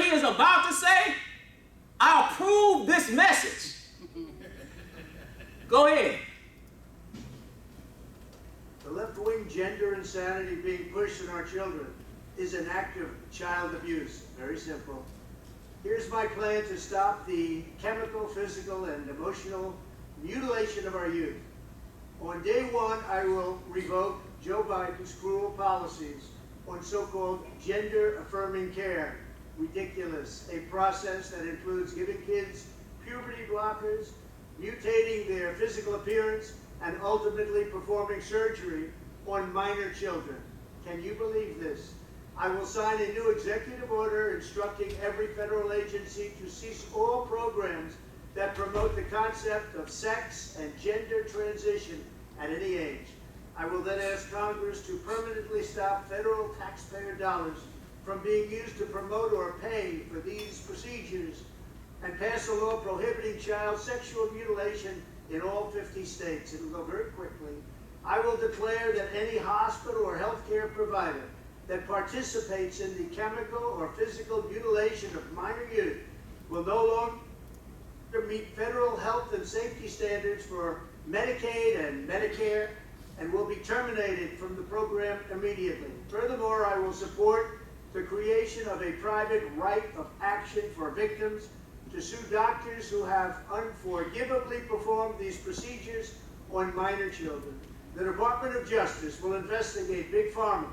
he is about to say, I'll prove this message. Go ahead. The left-wing gender insanity being pushed on our children is an act of child abuse. Very simple. Here's my plan to stop the chemical, physical, and emotional mutilation of our youth. On day one, I will revoke Joe Biden's cruel policies on so-called gender-affirming care. Ridiculous. A process that includes giving kids puberty blockers, mutating their physical appearance, and ultimately performing surgery on minor children. Can you believe this? I will sign a new executive order instructing every federal agency to cease all programs that promote the concept of sex and gender transition at any age. I will then ask Congress to permanently stop federal taxpayer dollars from being used to promote or pay for these procedures and pass a law prohibiting child sexual mutilation in all 50 states. It will go very quickly. I will declare that any hospital or healthcare provider that participates in the chemical or physical mutilation of minor youth will no longer meet federal health and safety standards for Medicaid and Medicare and will be terminated from the program immediately. Furthermore, I will support the creation of a private right of action for victims to sue doctors who have unforgivably performed these procedures on minor children. The Department of Justice will investigate Big Pharma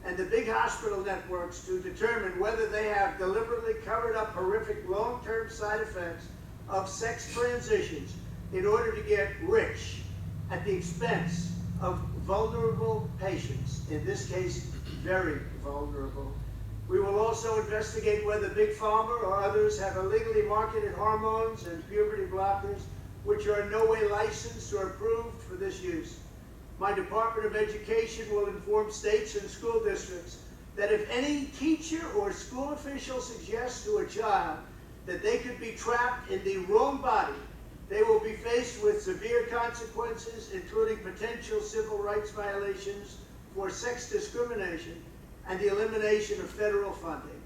and the big hospital networks to determine whether they have deliberately covered up horrific long-term side effects of sex transitions in order to get rich at the expense of vulnerable patients, in this case, very vulnerable. We will also investigate whether Big Pharma or others have illegally marketed hormones and puberty blockers which are in no way licensed or approved for this use. My Department of Education will inform states and school districts that if any teacher or school official suggests to a child that they could be trapped in the wrong body, they will be faced with severe consequences, including potential civil rights violations for sex discrimination and the elimination of federal funding.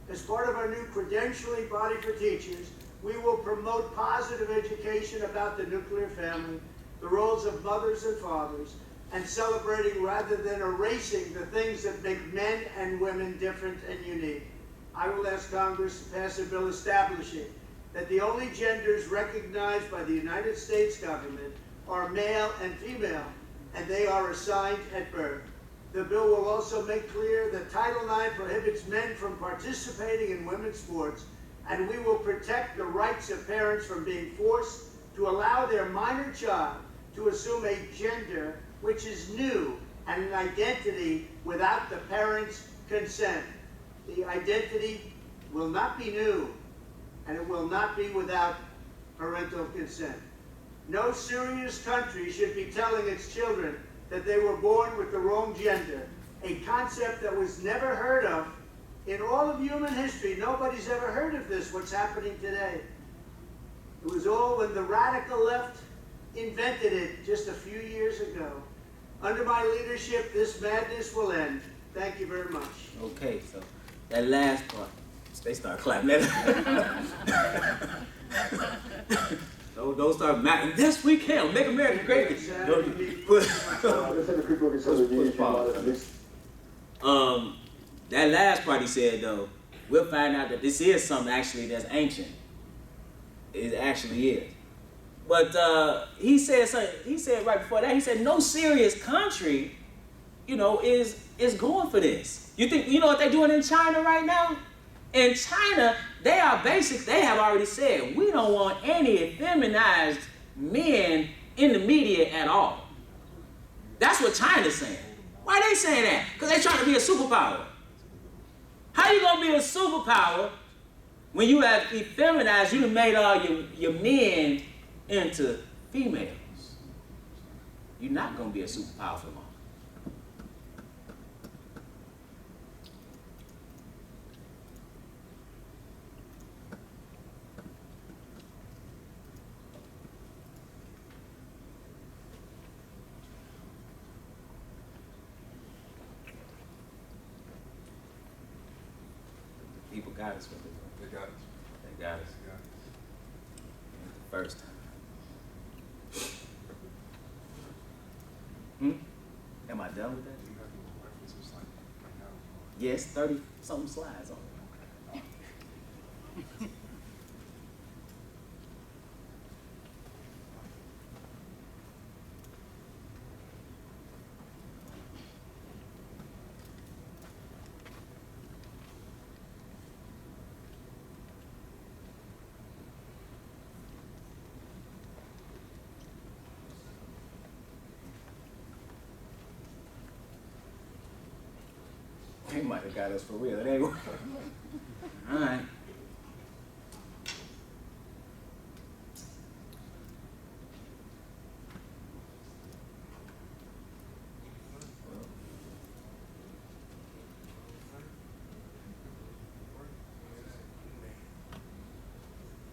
As part of our new credentialing body for teachers, we will promote positive education about the nuclear family, the roles of mothers and fathers, and celebrating rather than erasing the things that make men and women different and unique. I will ask Congress to pass a bill establishing that the only genders recognized by the United States government are male and female, and they are assigned at birth. The bill will also make clear that Title IX prohibits men from participating in women's sports, and we will protect the rights of parents from being forced to allow their minor child to assume a gender which is new and an identity without the parents' consent. The identity will not be new, and it will not be without parental consent. No serious country should be telling its children that they were born with the wrong gender, a concept that was never heard of in all of human history. Nobody's ever heard of this, what's happening today. It was all when the radical left invented it just a few years ago. Under my leadership, this madness will end. Thank you very much. Okay, so that last part, they start clapping. Don't start macking. Yes, we can. Make America great again. That last part he said, though, we'll find out that this is something actually that's ancient. It actually is. But he said something. He said right before that. He said no serious country, is going for this. You think you know what they're doing in China right now? In China, they have already said we don't want any effeminized men in the media at all. That's what China's saying. Why are they saying that? Because they're trying to be a superpower. How you gonna be a superpower when you have effeminized? You done made all your men into females. You're not going to be a superpower for long. People got us with it. They got us. They got us. They got us. The first time. Am I done with that? Do you have your references like right now? Yes, 30 something slides on it. They might have got us for real. They were. All right.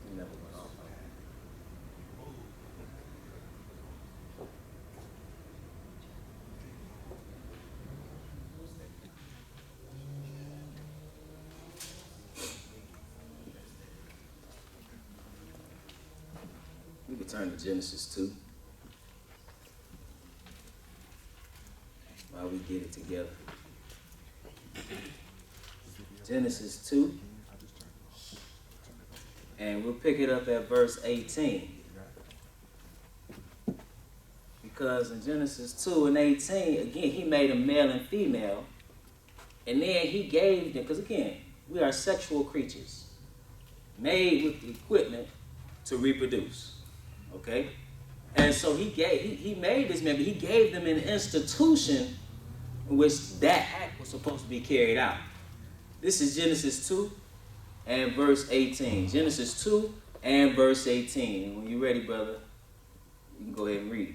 It never went off. We can turn to Genesis 2 while we get it together. Genesis 2, and we'll pick it up at verse 18. Because in Genesis 2 and 18, again, he made a male and female, and then he gave them, because again, we are sexual creatures, made with the equipment to reproduce. Okay? And so he made this man, but he gave them an institution in which that act was supposed to be carried out. This is Genesis 2 and verse 18. Genesis 2 and verse 18. And when you're ready, brother, you can go ahead and read it.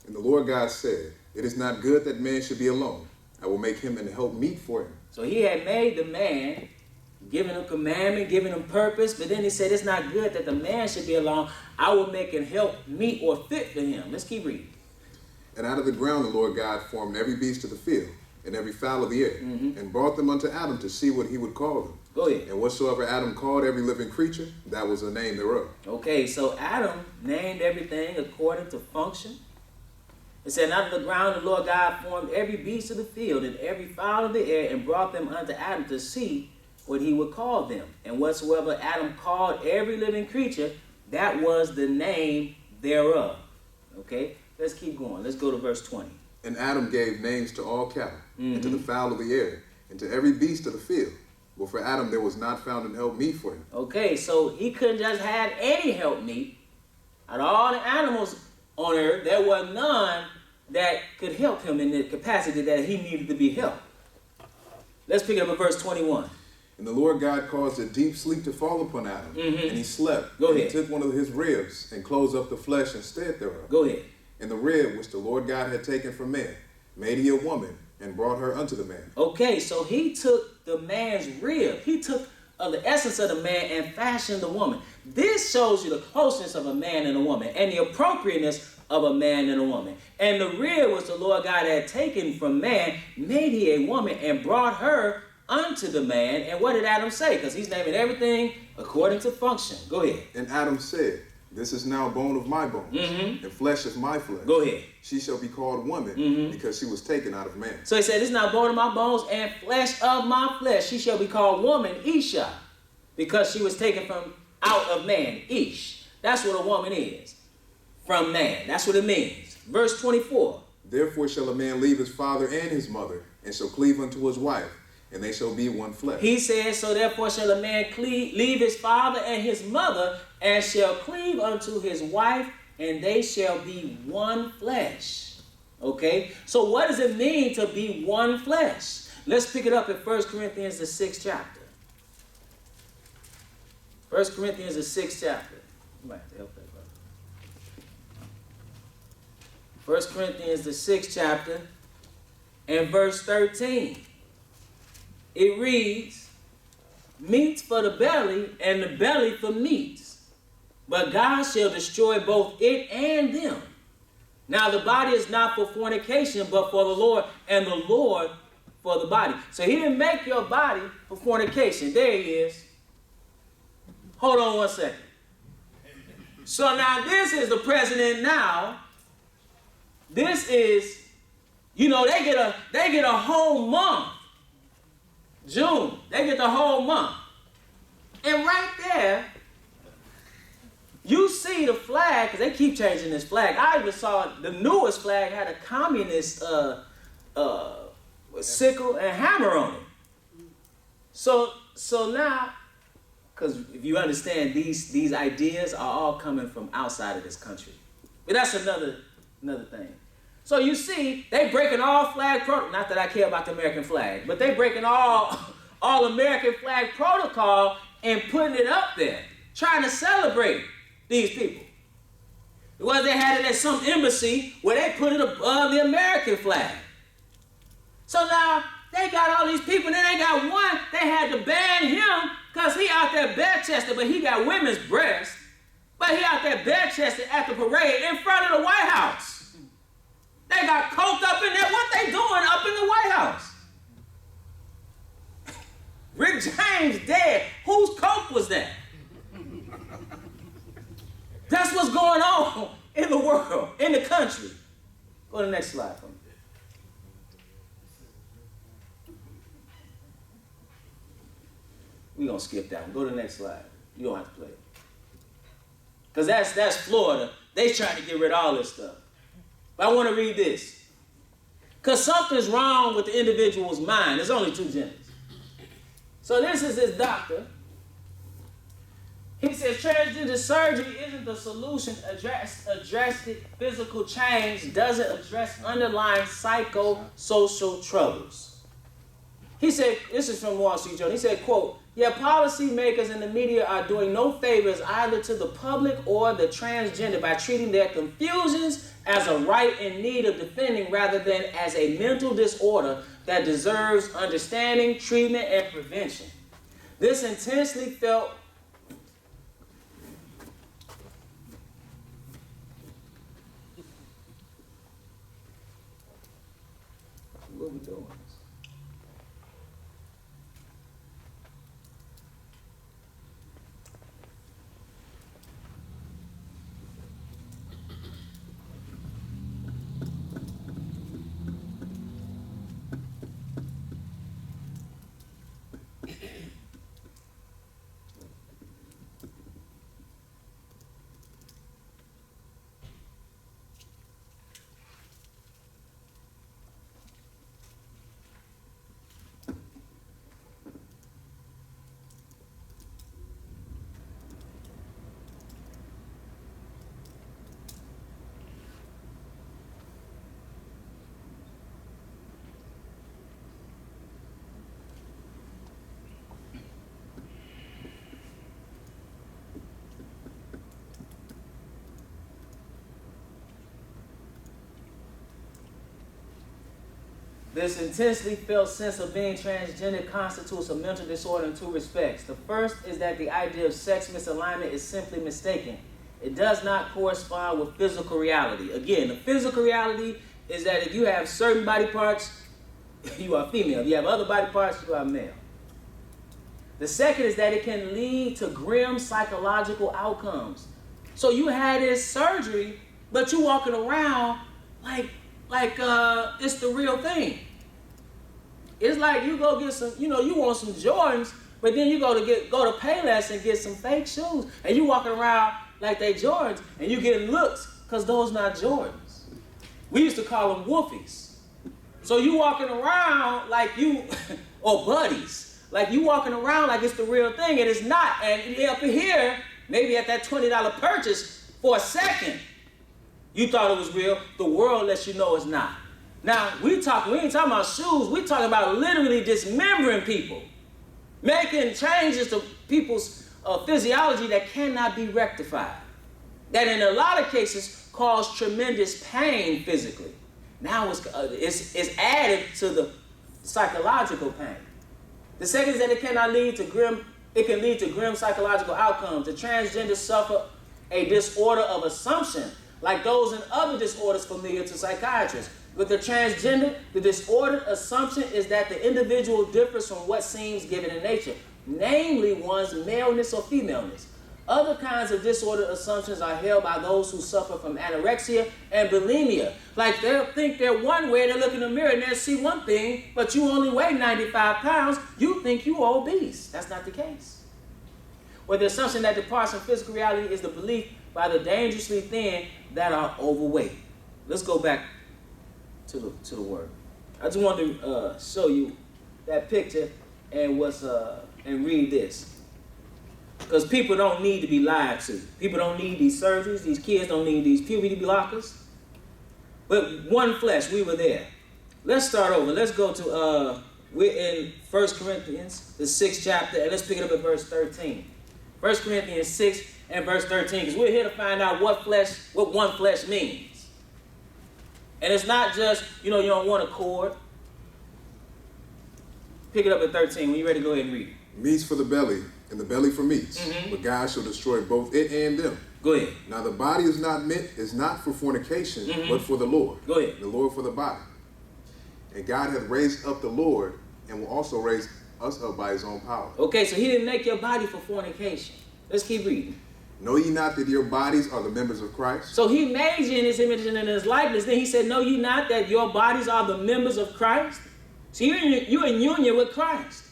And the Lord God said, "It is not good that man should be alone. I will make him an helpmeet for him." So he had made the man, giving him commandment, giving him purpose, but then he said it's not good that the man should be alone. I will make an helpmeet or fit for him. Let's keep reading. And out of the ground the Lord God formed every beast of the field and every fowl of the air, and brought them unto Adam to see what he would call them. Go ahead. And whatsoever Adam called every living creature, that was the name thereof. Okay, so Adam named everything according to function. It said, out of the ground the Lord God formed every beast of the field and every fowl of the air, and brought them unto Adam to see what he would call them. And whatsoever Adam called every living creature, that was the name thereof. Okay, let's keep going. Let's go to verse 20. And Adam gave names to all cattle, and to the fowl of the air, and to every beast of the field. But for Adam there was not found an helpmeet for him. Okay, so he couldn't just have any helpmeet. Out of all the animals on earth, there was none that could help him in the capacity that he needed to be helped. Let's pick it up at verse 21. And the Lord God caused a deep sleep to fall upon Adam, and he slept. Go and ahead. He took one of his ribs and closed up the flesh instead thereof. Go ahead. And the rib which the Lord God had taken from man, made he a woman, and brought her unto the man. Okay, so he took the man's rib. He took the essence of the man and fashioned the woman. This shows you the closeness of a man and a woman and the appropriateness of a man and a woman. And the rib which the Lord God had taken from man, made he a woman and brought her unto the man. And what did Adam say? Because he's naming everything according to function. Go ahead. And Adam said, "This is now bone of my bones, and flesh of my flesh. Go ahead. She shall be called woman, because she was taken out of man." So he said, this is now bone of my bones and flesh of my flesh. She shall be called woman, Isha, because she was taken from out of man, Ish. That's what a woman is, from man. That's what it means. Verse 24. Therefore shall a man leave his father and his mother, and shall cleave unto his wife, and they shall be one flesh. He says, so therefore shall a man leave his father and his mother, and shall cleave unto his wife, and they shall be one flesh. Okay? So what does it mean to be one flesh? Let's pick it up in 1 Corinthians, the 6th chapter. 1 Corinthians, the 6th chapter. You might have to help that, brother. 1 Corinthians, the 6th chapter, and verse 13. It reads, meats for the belly, and the belly for meats. But God shall destroy both it and them. Now the body is not for fornication, but for the Lord, and the Lord for the body. So he didn't make your body for fornication. There he is. Hold on one second. So now this is the president now. This is, you know, they get a whole month. June, they get the whole month. And right there, you see the flag, because they keep changing this flag. I even saw the newest flag had a communist sickle and hammer on it. So now, because if you understand, these ideas are all coming from outside of this country. But that's another thing. So you see, they breaking all flag protocol. Not that I care about the American flag, but they breaking all American flag protocol and putting it up there, trying to celebrate these people. It was they had it at some embassy where they put it above the American flag. So now they got all these people, and then they got one, they had to ban him because he out there bare-chested, but he got women's breasts, but he out there bare-chested at the parade in front of the White House. They got coked up in there. What they doing up in the White House? Rick James dead. Whose coke was that? That's what's going on in the world, in the country. Go to the next slide for me. We're going to skip that one. Go to the next slide. You don't have to play it. Because that's Florida. They trying to get rid of all this stuff. But I want to read this. Because something's wrong with the individual's mind. There's only two genders. So this is his doctor. He says transgender surgery isn't the solution. Drastic physical change doesn't address underlying psychosocial troubles. He said, this is from Wall Street Journal. He said, quote, "Yeah, policymakers and the media are doing no favors either to the public or the transgender by treating their confusions as a right in need of defending rather than as a mental disorder that deserves understanding, treatment, and prevention. This intensely felt what are we doing? This intensely felt sense of being transgender constitutes a mental disorder in two respects. The first is that the idea of sex misalignment is simply mistaken. It does not correspond with physical reality. Again, the physical reality is that if you have certain body parts, you are female. If you have other body parts, you are male. The second is that it can lead to grim psychological outcomes. So you had this surgery, but you walking around like it's the real thing. It's like you go get some, you want some Jordans, but then you go to Payless and get some fake shoes, and you walking around like they Jordans, and you getting looks, because those not Jordans. We used to call them woofies. So you walking around like you, or buddies, like you walking around like it's the real thing, and it's not. And up here, maybe at that $20 purchase, for a second, you thought it was real. The world lets you know it's not. Now, we ain't talking about shoes. We talking about literally dismembering people. Making changes to people's physiology that cannot be rectified. That in a lot of cases cause tremendous pain physically. Now it's added to the psychological pain. The second is that it can lead to grim psychological outcomes. The transgender suffer a disorder of assumption, like those in other disorders familiar to psychiatrists. With the transgender, the disordered assumption is that the individual differs from what seems given in nature, namely one's maleness or femaleness. Other kinds of disordered assumptions are held by those who suffer from anorexia and bulimia. Like they'll think they're one way, they'll look in the mirror and they'll see one thing, but you only weigh 95 pounds, you think you're obese. That's not the case. Or the assumption that departs from physical reality is the belief by the dangerously thin that are overweight. Let's go back to the word. I just wanted to show you that picture and and read this. Because people don't need to be lied to. People don't need these surgeries. These kids don't need these puberty blockers. But one flesh, we were there. Let's start over. Let's go to, we're in 1 Corinthians, the 6th chapter, and let's pick it up at verse 13. 1 Corinthians 6 and verse 13, because we're here to find out what one flesh means. And it's not just, you don't want a cord. Pick it up at 13 when you're ready to go ahead and read it. Meats for the belly, and the belly for meats. But God shall destroy both it and them. Go ahead. Now the body is not for fornication, but for the Lord. Go ahead. The Lord for the body. And God hath raised up the Lord, and will also raise us up by his own power. Okay, so he didn't make your body for fornication. Let's keep reading. Know ye not that your bodies are the members of Christ? So he made you in his image and in his likeness. Then he said, know ye not that your bodies are the members of Christ? So you're in union with Christ.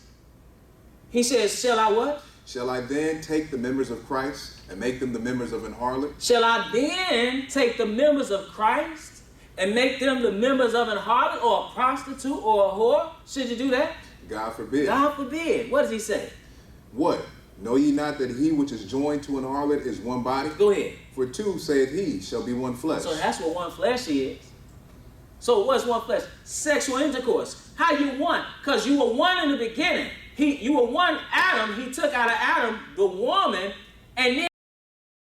He says, shall I what? Shall I then take the members of Christ and make them the members of an harlot? Shall I then take the members of Christ and make them the members of an harlot or a prostitute or a whore? Should you do that? God forbid. God forbid. What does he say? What? Know ye not that he which is joined to an harlot is one body? Go ahead. For two, saith he, shall be one flesh. So that's what one flesh is. So what's one flesh? Sexual intercourse. How you one? Because you were one in the beginning. You were one Adam. He took out of Adam the woman, and then